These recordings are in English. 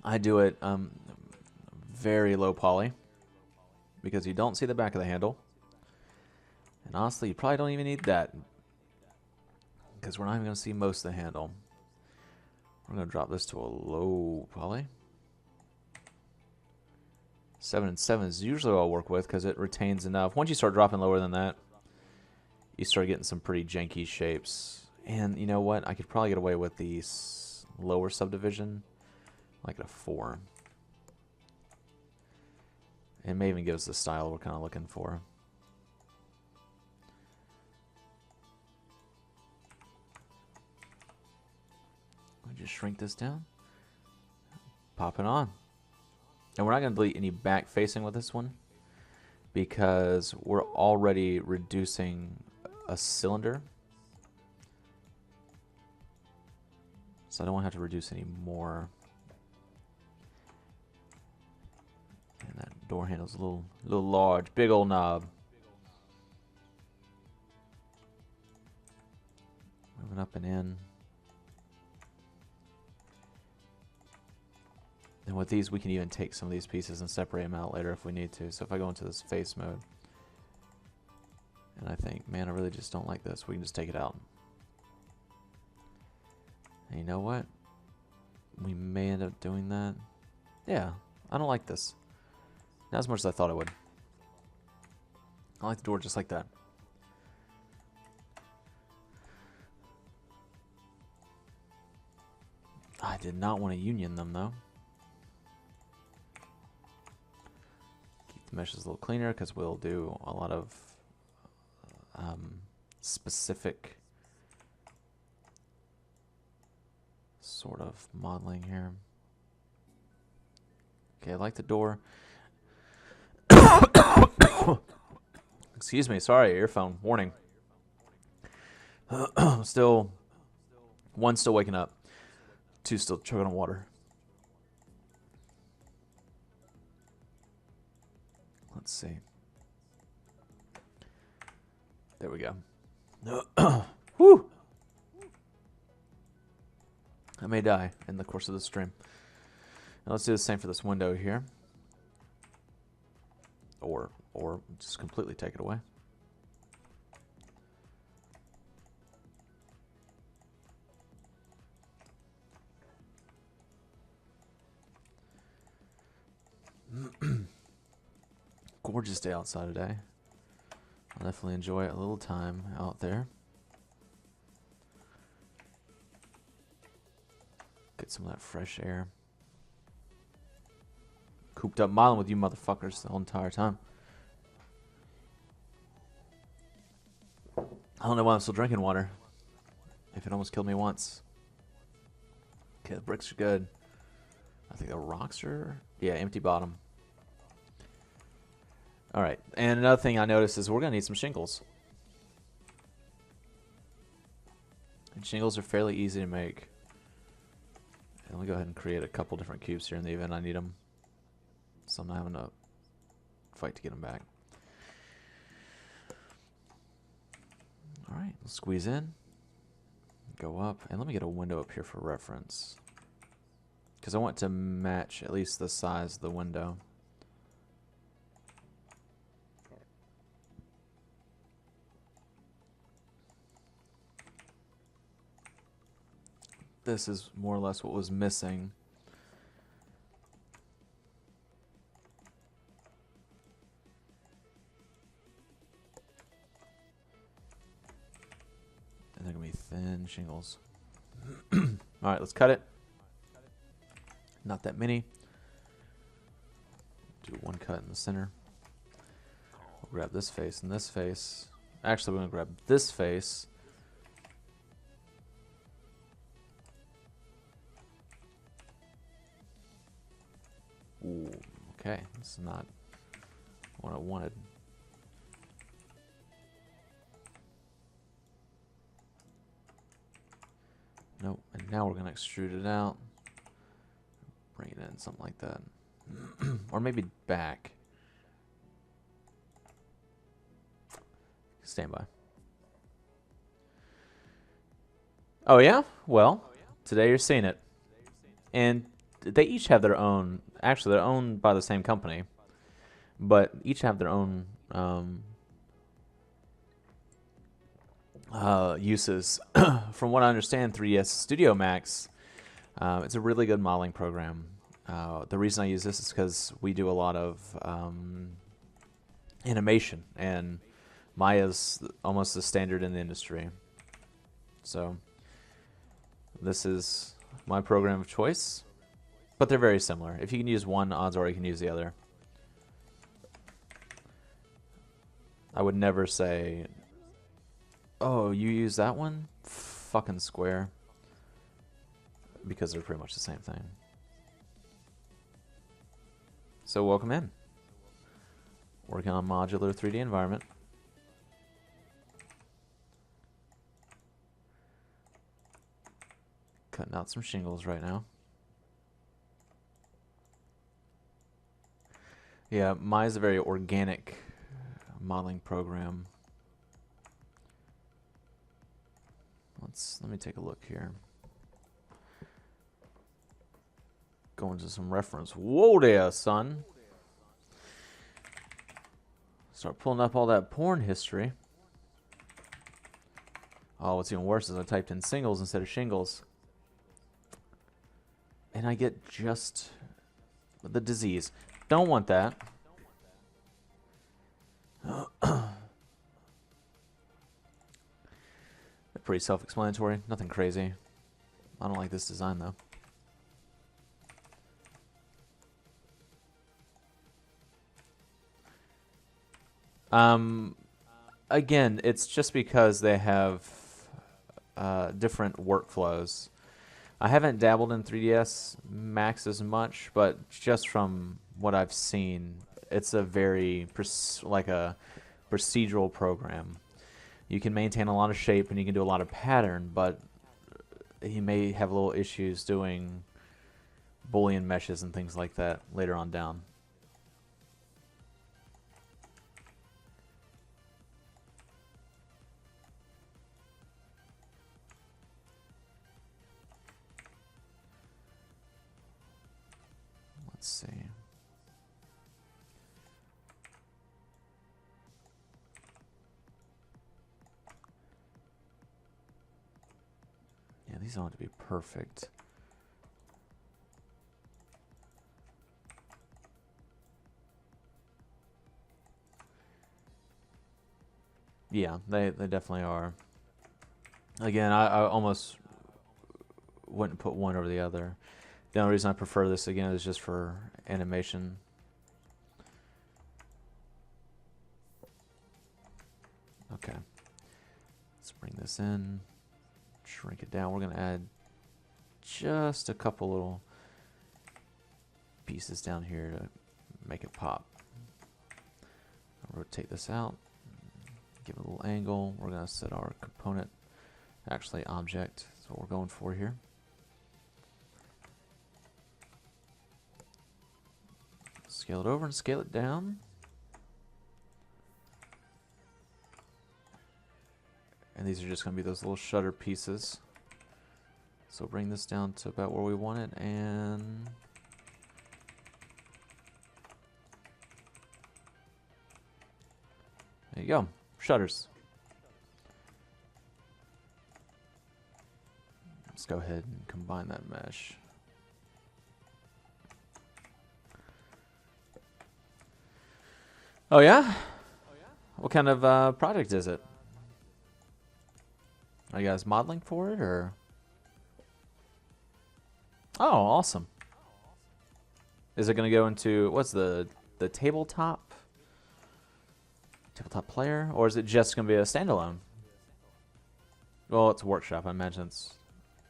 I do it very low poly because you don't see the back of the handle. And honestly, you probably don't even need that because we're not even going to see most of the handle. We're going to drop this to a low poly. 7 and 7 is usually what I'll work with because it retains enough. Once you start dropping lower than that, you start getting some pretty janky shapes. And you know what? I could probably get away with the lower subdivision, like at a 4. It may even give us the style we're kind of looking for. Let me just shrink this down. Pop it on. And we're not going to delete any back facing with this one because we're already reducing a cylinder. So I don't want to have to reduce any more. And that door handle's a little large. Big old knob. Moving up and in. And with these, we can even take some of these pieces and separate them out later if we need to. So if I go into this face mode, and I think, man, I really just don't like this, we can just take it out. And you know what? We may end up doing that. Yeah, I don't like this. Not as much as I thought I would. I like the door just like that. I did not want to union them, though. The mesh is a little cleaner because we'll do a lot of specific sort of modeling here. Okay, I like the door. Excuse me, sorry, earphone warning. Still, one's still waking up, two's still choking on water. Let's see. There we go. Woo! I may die in the course of the stream. Now let's do the same for this window here. Or just completely take it away. Gorgeous day outside today. I'll definitely enjoy a little time out there. Get some of that fresh air. Cooped up modeling with you motherfuckers the whole entire time. I don't know why I'm still drinking water. If it almost killed me once. Okay, the bricks are good. I think the rocks are... yeah, empty bottom. Alright, and another thing I noticed is we're going to need some shingles. And shingles are fairly easy to make. And let me go ahead and create a couple different cubes here in the event I need them. So I'm not having to fight to get them back. Alright, let's squeeze in. Go up. And let me get a window up here for reference. Because I want to match at least the size of the window. This is more or less what was missing. And they're going to be thin shingles. Alright, let's cut it. Not that many. Do one cut in the center. We'll grab this face and this face. Actually, we're going to grab this face. Ooh, okay. This is not what I wanted. Nope. And now we're going to extrude it out. Bring it in, something like that. Or maybe back. Stand by. Oh, yeah? Well, today you're seeing it. And they each have their own. Actually, they're owned by the same company, but each have their own uses. From what I understand, 3ds Studio Max, it's a really good modeling program. The reason I use this is because we do a lot of animation, and Maya's almost the standard in the industry. So this is my program of choice, but they're very similar. If you can use one, odds are you can use the other. I would never say, oh, you use that one? Fucking square. Because they're pretty much the same thing. So welcome in. Working on modular 3D environment. Cutting out some shingles right now. Yeah, Maya's a very organic modeling program. Let me take a look here. Go into some reference. Whoa there, son. Start pulling up all that porn history. Oh, what's even worse is I typed in singles instead of shingles. And I get just the disease. Don't want that. Pretty self-explanatory. Nothing crazy. I don't like this design, though. Again, it's just because they have different workflows. I haven't dabbled in 3ds Max as much, but just from what I've seen, it's a very like a procedural program. You can maintain a lot of shape and you can do a lot of pattern, but you may have little issues doing Boolean meshes and things like that later on down. Let's see. Yeah, these don't have to be perfect. Yeah, they definitely are. Again, I almost wouldn't put one over the other. The only reason I prefer this, again, is just for animation. Okay. Let's bring this in. Shrink it down. We're going to add just a couple little pieces down here to make it pop. I'll rotate this out. Give it a little angle. We're going to set our component, actually object. That's what we're going for here. Scale it over and scale it down. And these are just going to be those little shutter pieces. So bring this down to about where we want it, and there you go, shutters. Let's go ahead and combine that mesh. Oh yeah? What kind of project is it? Are you guys modeling for it, or? Oh, awesome. Is it going to go into, what's the tabletop player, or is it just going to be a standalone? Well, it's a workshop. I imagine it's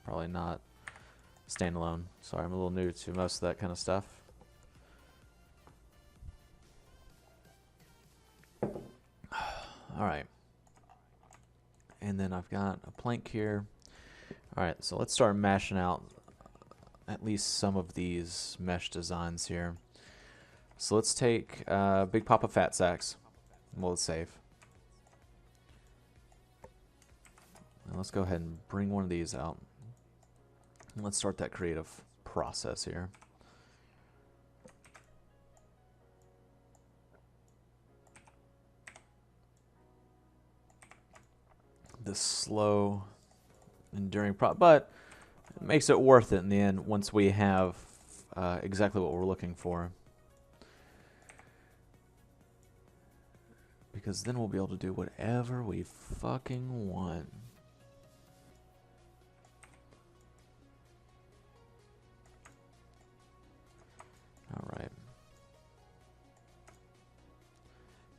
probably not standalone. Sorry, I'm a little new to most of that kind of stuff. All right. And then I've got a plank here. All right, so let's start mashing out at least some of these mesh designs here. So let's take a big pop of fat sacks. We'll save. And let's go ahead and bring one of these out. And let's start that creative process here. This slow, enduring but it makes it worth it in the end once we have exactly what we're looking for. Because then we'll be able to do whatever we fucking want. Alright.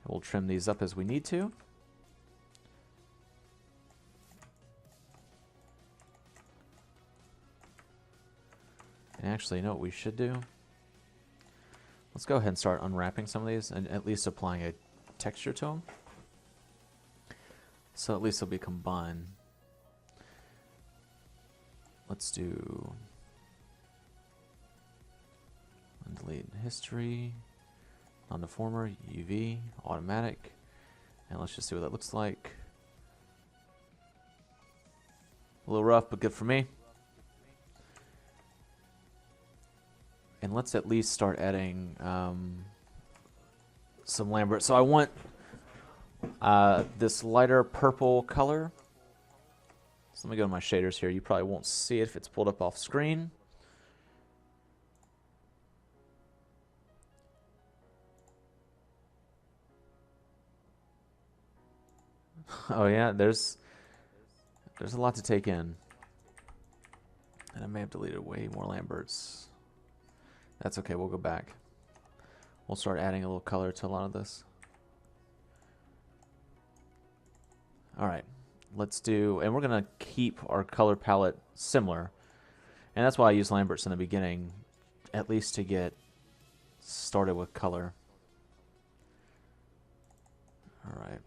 We'll trim these up as we need to. And actually, you know what we should do? Let's go ahead and start unwrapping some of these and at least applying a texture to them. So at least they'll be combined. Let's do delete history, non-deformer, UV, automatic, and let's just see what that looks like. A little rough, but good for me. And let's at least start adding some Lambert. So I want this lighter purple color. So let me go to my shaders here. You probably won't see it if it's pulled up off screen. Oh yeah, there's a lot to take in. And I may have deleted way more Lamberts. That's okay, we'll go back. We'll start adding a little color to a lot of this. Alright, let's do, and we're going to keep our color palette similar. And that's why I use Lamberts in the beginning, at least to get started with color. Alright.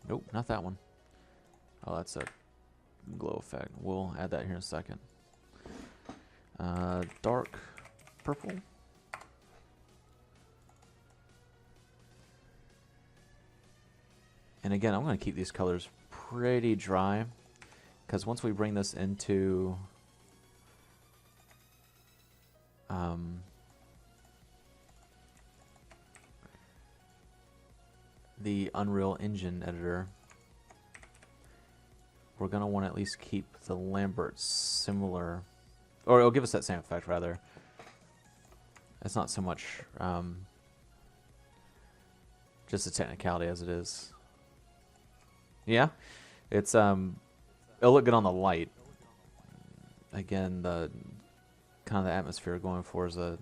Nope, not that one. Oh, that's a glow effect. We'll add that here in a second. Dark purple. And again, I'm going to keep these colors pretty dry, because once we bring this into the Unreal Engine editor, we're going to want to at least keep the Lambert similar, or it'll give us that same effect rather. It's not so much just a technicality as it is. Yeah, it's it'll look good on the light. Again, the kind of the atmosphere going for is a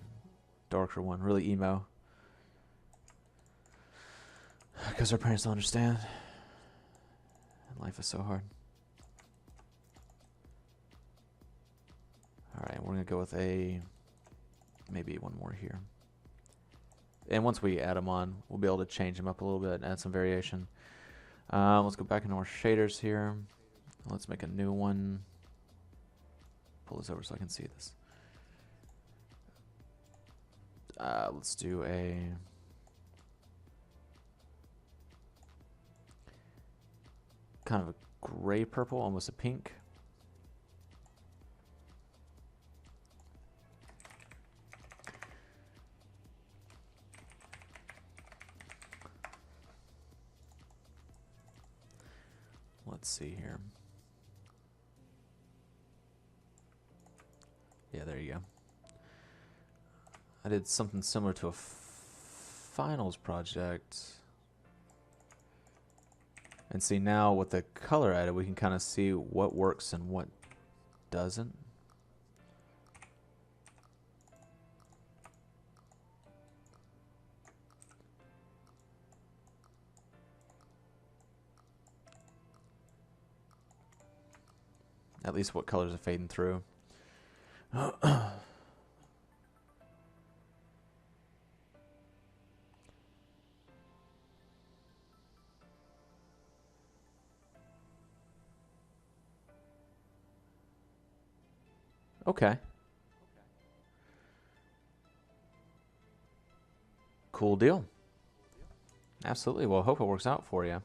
darker one, really emo. Because our parents don't understand. And life is so hard. Alright, we're going to go with maybe one more here. And once we add them on, we'll be able to change them up a little bit and add some variation. Let's go back into our shaders here. Let's make a new one. Pull this over so I can see this. Let's do a kind of a gray purple, almost a pink. Let's see here. Yeah, there you go. I did something similar to a finals project. And see, now with the color added, we can kind of see what works and what doesn't. At least what colors are fading through. Okay. Cool deal. Absolutely. Well, I hope it works out for you.